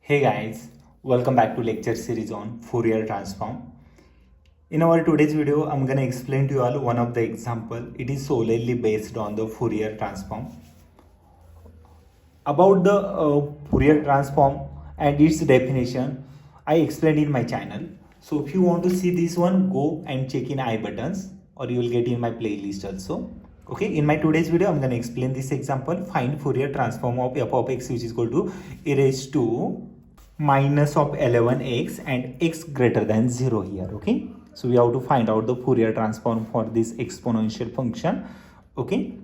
Hey guys, welcome back to lecture series on Fourier transform. In our today's video, I'm gonna explain to you all one of the example. It is solely based on the Fourier transform. About the Fourier transform and its definition, I explained in my channel. So if you want to see this one, go and check in I buttons or you will get in my playlist also. Okay, in my today's video, I'm gonna explain this example. Find Fourier transform of f of x which is equal to e raised to minus of 11x and x greater than 0 here. Okay, so we have to find out the Fourier transform for this exponential function. Okay,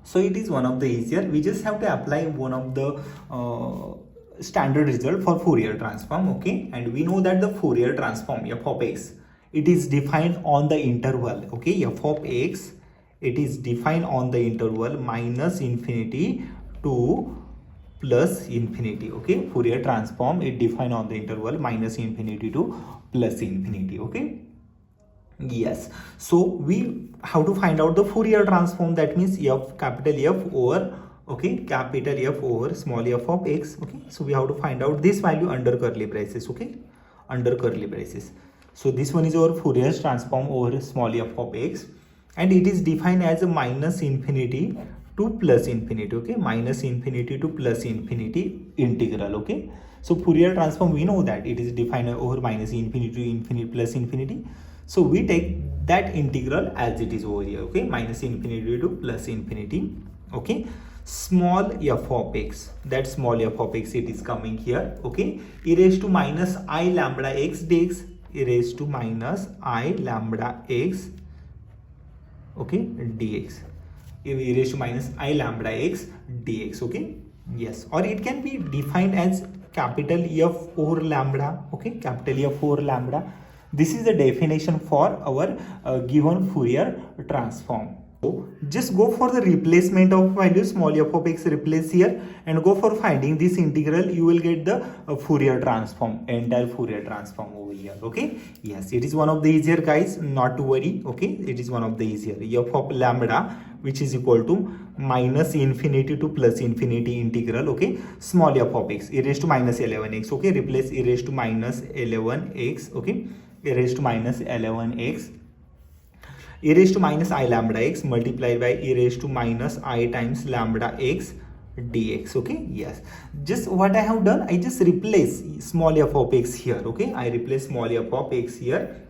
so it is one of the easier. We just have to apply one of the standard result for Fourier transform. Okay, and we know that the Fourier transform f of x, it is defined on the interval. Okay, f of x, it is defined on the interval minus infinity to plus infinity. Okay, Fourier transform it defined on the interval minus infinity to plus infinity. Okay, yes, so we have to find out the Fourier transform. That means f capital F over, okay, capital F over small f of x. Okay, so we have to find out this value under curly braces. Okay, under curly braces. So this one is our Fourier transform over small f of x, and it is defined as a minus infinity to plus infinity. Okay, minus infinity to plus infinity integral. Okay, so Fourier transform, we know that it is defined over minus infinity to infinity plus infinity. So we take that integral as it is over here. Okay, minus infinity to plus infinity. Okay, small f of x, that small f of x, it is coming here. Okay, e raised to minus I lambda x dx, e raised to minus I lambda x, okay, dx, e raised to minus I lambda x dx. Okay, yes, or it can be defined as capital F over lambda. Okay, capital F over lambda. This is the definition for our given Fourier transform. So just go for the replacement of value, small f of x replace here, and go for finding this integral. You will get the Fourier transform, entire Fourier transform over here. Okay, yes, it is one of the easier, guys, not to worry. Okay, it is one of the easier. F of lambda, which is equal to minus infinity to plus infinity integral. Okay, small f of x, e raised to minus 11x. Okay, replace e raised to minus 11x. Okay, e raised to minus 11x, e raised to minus I lambda x multiplied by e raised to minus I times lambda x dx. Okay, yes, just what I have done, I just replace small f of x here. Okay, I replace small f of x here,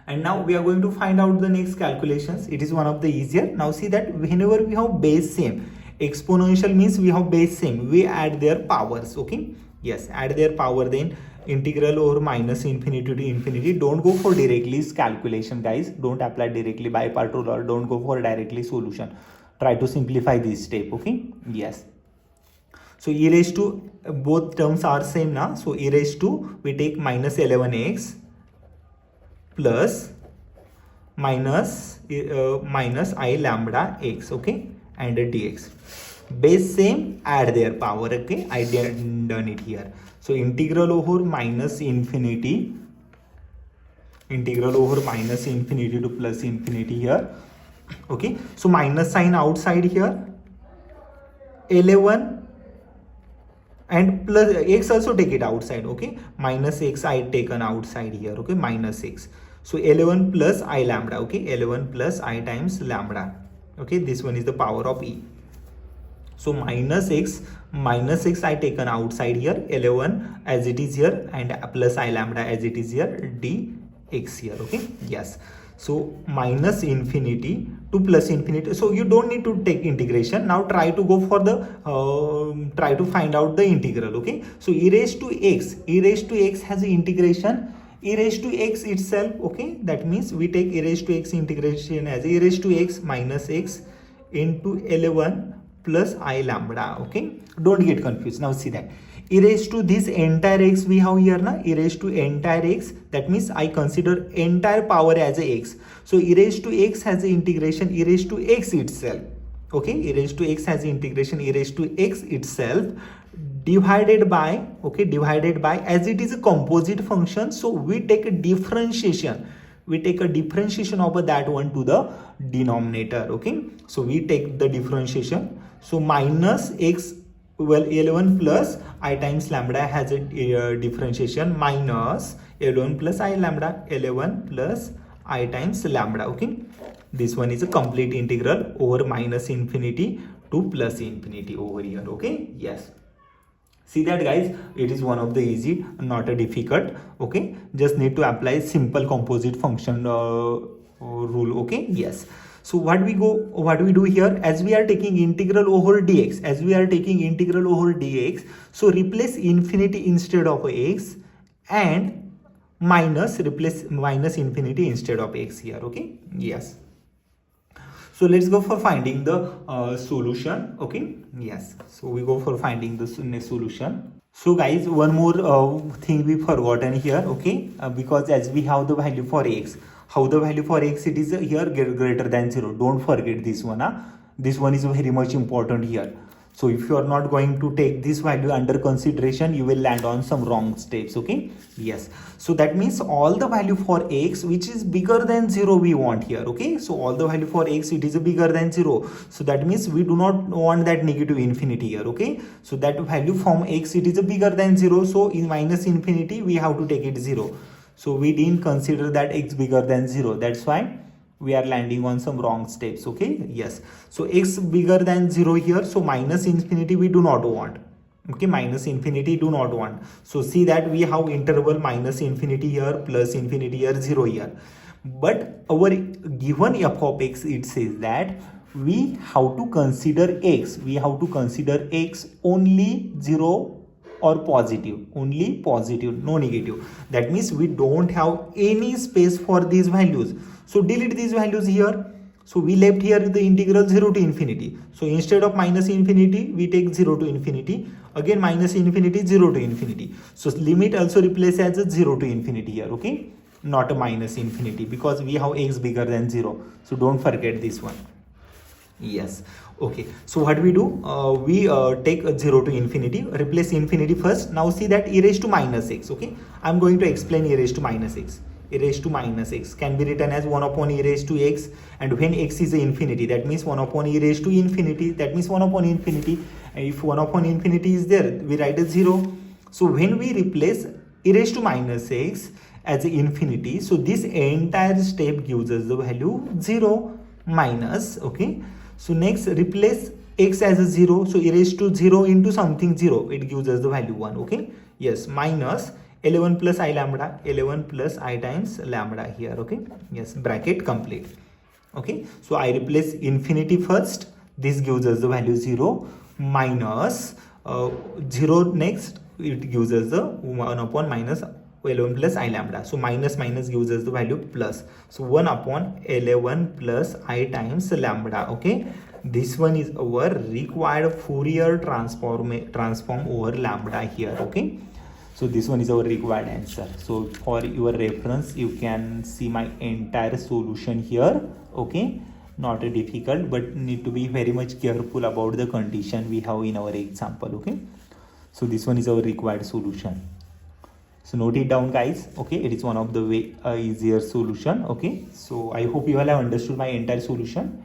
and now we are going to find out the next calculations. It is one of the easier. Now see that whenever we have base same, exponential means we have base same, we add their powers. Okay, yes, add their power, then integral over minus infinity to infinity. Don't go for directly calculation, guys. Don't apply directly by part rule, or don't go for directly solution. Try to simplify this step. Okay, yes, so e raised to, both terms are same now. So e raised to, we take minus 11x plus minus minus I lambda x. Okay, and dx. Base same, add their power. Okay, I done it here. So integral over minus infinity, integral over minus infinity to plus infinity here. Okay, so minus sign outside here, 11 and plus x also take it outside. Okay, minus x I taken outside here. Okay, minus x. So 11 plus I lambda. Okay, 11 plus I times lambda. Okay, this one is the power of e. So minus x I taken outside here, 11 as it is here, and plus I lambda as it is here, dx here. Okay, yes, so minus infinity to plus infinity. So you don't need to take integration. Now try to go for the try to find out the integral. Okay, so e raised to x has an integration e raised to x itself. Okay, that means we take e raised to x integration as e raised to x minus x into 11 plus I lambda. Okay, don't get confused. Now see that e raised to this entire x we have here na, e raised to entire x, that means I consider entire power as a x. So e raised to x has the integration e raised to x itself. Okay, e raised to x has the integration e raised to x itself divided by, okay, divided by, as it is a composite function, so we take a differentiation, over that one to the denominator. Okay, so we take the differentiation. So minus x well, L1 plus I times lambda has a differentiation minus L1 plus I lambda, L1 plus I times lambda. Okay, this one is a complete integral over minus infinity to plus infinity over here. Okay, yes. See that, guys, it is one of the easy, not a difficult. Okay, just need to apply simple composite function rule. Okay, yes. So what we do here, as we are taking integral over dx, so replace infinity instead of x, and replace minus infinity instead of x here. Okay, yes. So let's go for finding the solution. Okay, yes. So we go for finding the solution. So guys, one more thing we forgotten here. Okay, because as we have the value for x, how the value for x, it is here greater than 0. Don't forget this one. This one is very much important here. So if you are not going to take this value under consideration, you will land on some wrong steps. Okay, yes. So that means all the value for x which is bigger than 0 we want here. Okay, so all the value for x, it is bigger than 0. So that means we do not want that negative infinity here. Okay, so that value from x, it is bigger than 0. So in minus infinity we have to take it 0. So we didn't consider that x bigger than 0. That's why we are landing on some wrong steps. Okay, yes. So x bigger than 0 here, so minus infinity we do not want. Okay, minus infinity do not want. So see that we have interval minus infinity here, plus infinity here, 0 here. But our given f of x, it says that we have to consider x, only 0 or positive, only positive, no negative. That means we don't have any space for these values. So delete these values here. So we left here the integral 0 to infinity. So instead of minus infinity, we take 0 to infinity. Again minus infinity, 0 to infinity. So limit also replace as a 0 to infinity here. Okay, not a minus infinity, because we have x bigger than 0. So don't forget this one. Yes. Okay, so what we do, we take 0 to infinity, replace infinity first. Now see that e raised to minus x. Okay, I'm going to explain e raised to minus x. E raised to minus x can be written as 1 upon e raised to x, and when x is infinity, that means 1 upon e raised to infinity, that means 1 upon infinity. And if 1 upon infinity is there, we write a 0. So when we replace e raised to minus x as infinity, so this entire step gives us the value 0 minus. Okay, so next replace x as a 0, so e raised to 0 into something 0, it gives us the value 1. Okay, yes, minus L1 plus I lambda, L1 plus I times lambda here. Okay, yes, bracket complete. Okay, so I replace infinity first, this gives us the value 0 minus 0 next, it gives us the 1 upon minus L1 plus I lambda. So minus gives us the value plus. So 1 upon L1 plus I times lambda. Okay, this one is our required Fourier transform over lambda here. Okay, so this one is our required answer. So for your reference, you can see my entire solution here. Okay, not a difficult, but need to be very much careful about the condition we have in our example. Okay, so this one is our required solution. So note it down, guys. Okay, it is one of the way easier solution. Okay, so I hope you all have understood my entire solution.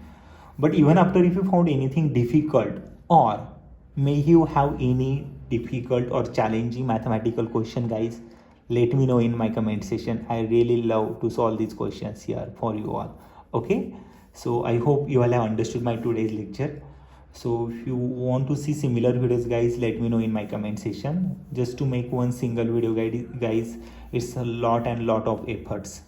But even after, if you found anything difficult, or may you have any difficult or challenging mathematical question, guys, let me know in my comment section. I really love to solve these questions here for you all. Okay, so I hope you all have understood my today's lecture. So if you want to see similar videos, guys, let me know in my comment section. Just to make one single video, guys, it's a lot of efforts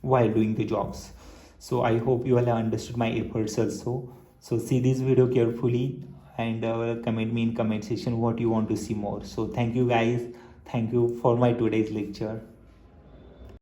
while doing the jobs. So I hope you all have understood my efforts also. So see this video carefully and comment me in comment section what you want to see more. So thank you, guys. Thank you for my today's lecture.